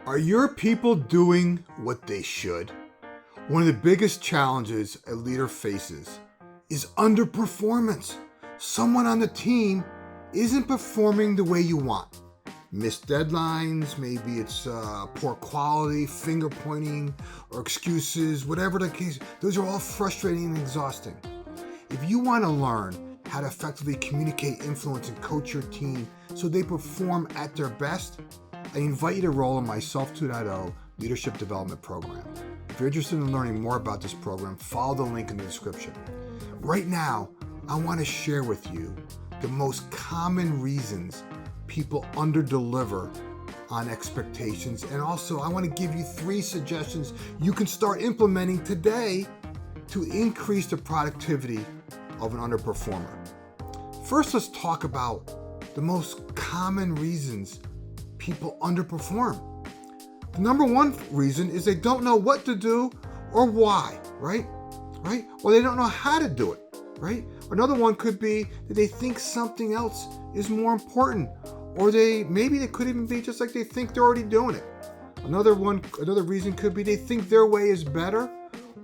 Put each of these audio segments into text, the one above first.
Are your people doing what they should? One of the biggest challenges a leader faces is underperformance. Someone on the team isn't performing the way you want. Missed deadlines, maybe it's poor quality, finger pointing, or excuses, whatever the case. Those are all frustrating and exhausting. If you want to learn how to effectively communicate, influence, and coach your team so they perform at their best, I invite you to enroll in my Self 2.0 Leadership Development Program. If you're interested in learning more about this program, follow the link in the description. Right now, I want to share with you the most common reasons people underdeliver on expectations, and also I want to give you 3 suggestions you can start implementing today to increase the productivity of an underperformer. First, let's talk about the most common reasons people underperform. The number one reason is they don't know what to do or why, right? Or they don't know how to do it, right? Another one could be that they think something else is more important, or maybe they could even be just like they think they're already doing it. Another reason could be they think their way is better,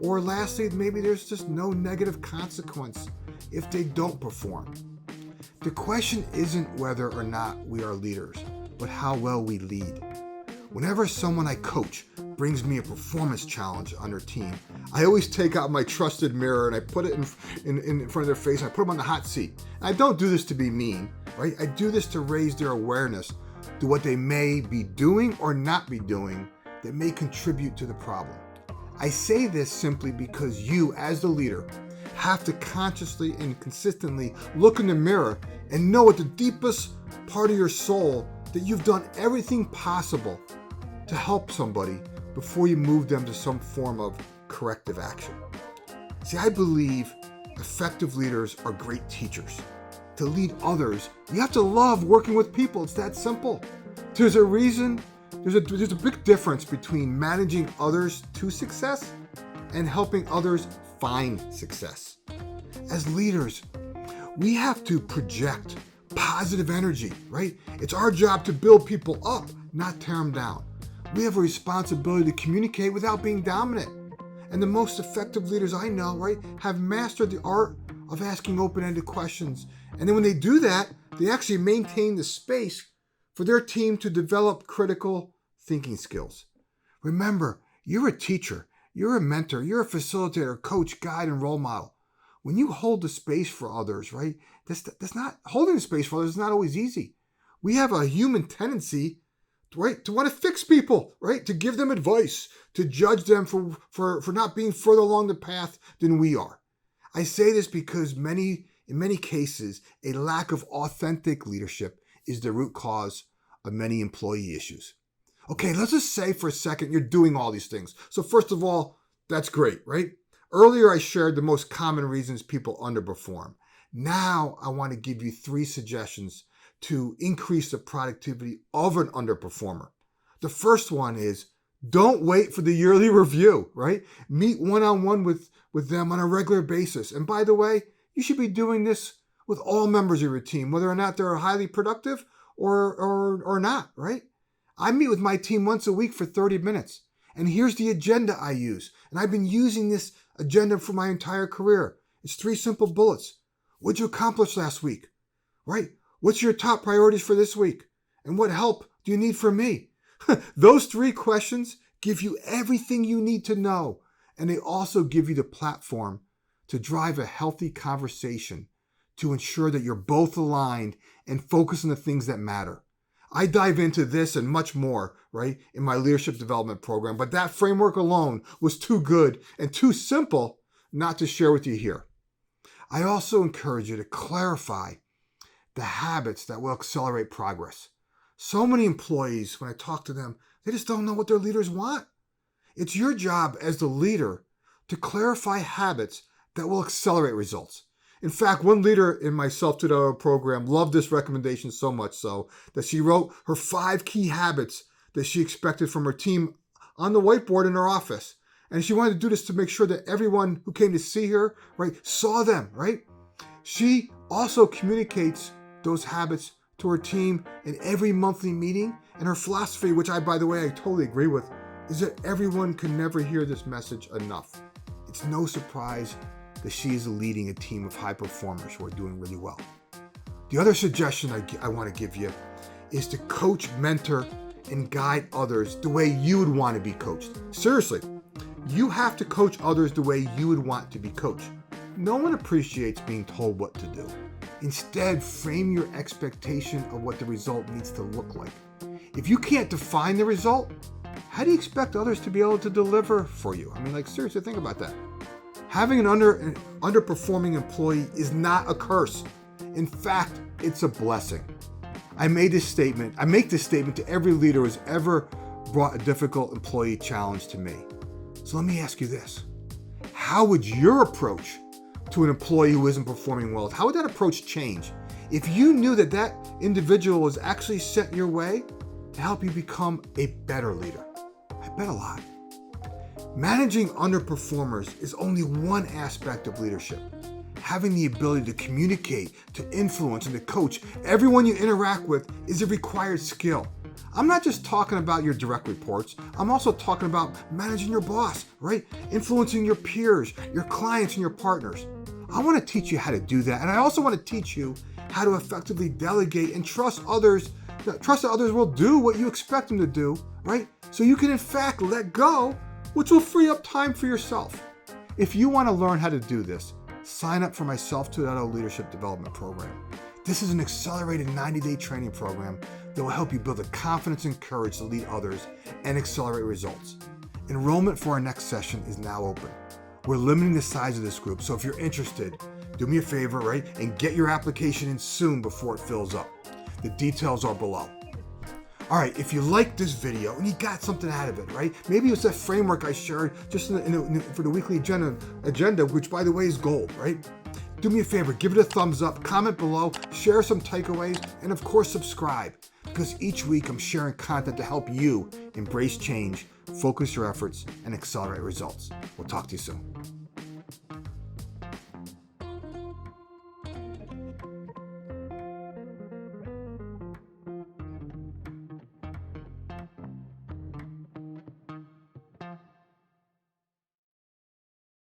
or lastly, maybe there's just no negative consequence if they don't perform. The question isn't whether or not we are leaders, but how well we lead. Whenever someone I coach brings me a performance challenge on their team, I always take out my trusted mirror and I put it in front of their face. And I put them on the hot seat. And I don't do this to be mean, right? I do this to raise their awareness to what they may be doing or not be doing that may contribute to the problem. I say this simply because you, as the leader, have to consciously and consistently look in the mirror and know at the deepest part of your soul that you've done everything possible to help somebody before you move them to some form of corrective action. See, I believe effective leaders are great teachers. To lead others, you have to love working with people. It's that simple. There's a big difference between managing others to success and helping others find success. As leaders, we have to project positive energy, right? It's our job to build people up, not tear them down. We have a responsibility to communicate without being dominant. And the most effective leaders I know, right, have mastered the art of asking open-ended questions. And then when they do that, they actually maintain the space for their team to develop critical thinking skills. Remember, you're a teacher, you're a mentor, you're a facilitator, coach, guide, and role model. When you hold the space for others, right, that's not holding the space for others is not always easy. We have a human tendency, right, to want to fix people, right, to give them advice, to judge them for not being further along the path than we are. I say this because in many cases, a lack of authentic leadership is the root cause of many employee issues. Okay, let's just say for a second you're doing all these things. So first of all, that's great, right? Earlier I shared the most common reasons people underperform. Now I want to give you 3 suggestions to increase the productivity of an underperformer. The first one is don't wait for the yearly review, right? Meet one-on-one with them on a regular basis. And by the way, you should be doing this with all members of your team, whether or not they're highly productive or not, right? I meet with my team once a week for 30 minutes. And here's the agenda I use. And I've been using this agenda for my entire career. It's 3 simple bullets. What'd you accomplish last week? Right? What's your top priorities for this week? And what help do you need from me? Those 3 questions give you everything you need to know. And they also give you the platform to drive a healthy conversation to ensure that you're both aligned and focus on the things that matter. I dive into this and much more, right, in my leadership development program, but that framework alone was too good and too simple not to share with you here. I also encourage you to clarify the habits that will accelerate progress. So many employees, when I talk to them, they just don't know what their leaders want. It's your job as the leader to clarify habits that will accelerate results. In fact, one leader in my Self 2.0 program loved this recommendation so much so that she wrote her 5 key habits that she expected from her team on the whiteboard in her office. And she wanted to do this to make sure that everyone who came to see her, right, saw them, right? She also communicates those habits to her team in every monthly meeting, And her philosophy, which by the way, I totally agree with, is that everyone can never hear this message enough. It's no surprise that she is leading a team of high performers who are doing really well. The other suggestion I want to give you is to coach, mentor, and guide others the way you would want to be coached. Seriously, you have to coach others the way you would want to be coached. No one appreciates being told what to do. Instead, frame your expectation of what the result needs to look like. If you can't define the result, how do you expect others to be able to deliver for you? Seriously, think about that. Having an underperforming employee is not a curse. In fact, it's a blessing. I make this statement to every leader who has ever brought a difficult employee challenge to me. So let me ask you this. How would your approach to an employee who isn't performing well, how would that approach change if you knew that individual was actually sent your way to help you become a better leader? I bet a lot. Managing underperformers is only one aspect of leadership. Having the ability to communicate, to influence, and to coach everyone you interact with is a required skill. I'm not just talking about your direct reports. I'm also talking about managing your boss, right? Influencing your peers, your clients, and your partners. I want to teach you how to do that. And I also want to teach you how to effectively delegate and trust that others will do what you expect them to do, right? So you can in fact let go, which will free up time for yourself. If you want to learn how to do this, sign up for my Self 2.0 Leadership Development Program. This is an accelerated 90-day training program that will help you build the confidence and courage to lead others and accelerate results. Enrollment for our next session is now open. We're limiting the size of this group, so if you're interested, do me a favor, right, and get your application in soon before it fills up. The details are below. All right, if you liked this video and you got something out of it, right? Maybe it's that framework I shared just for the weekly agenda, which by the way is gold, right? Do me a favor, give it a thumbs up, comment below, share some takeaways, and of course subscribe, because each week I'm sharing content to help you embrace change, focus your efforts, and accelerate results. We'll talk to you soon.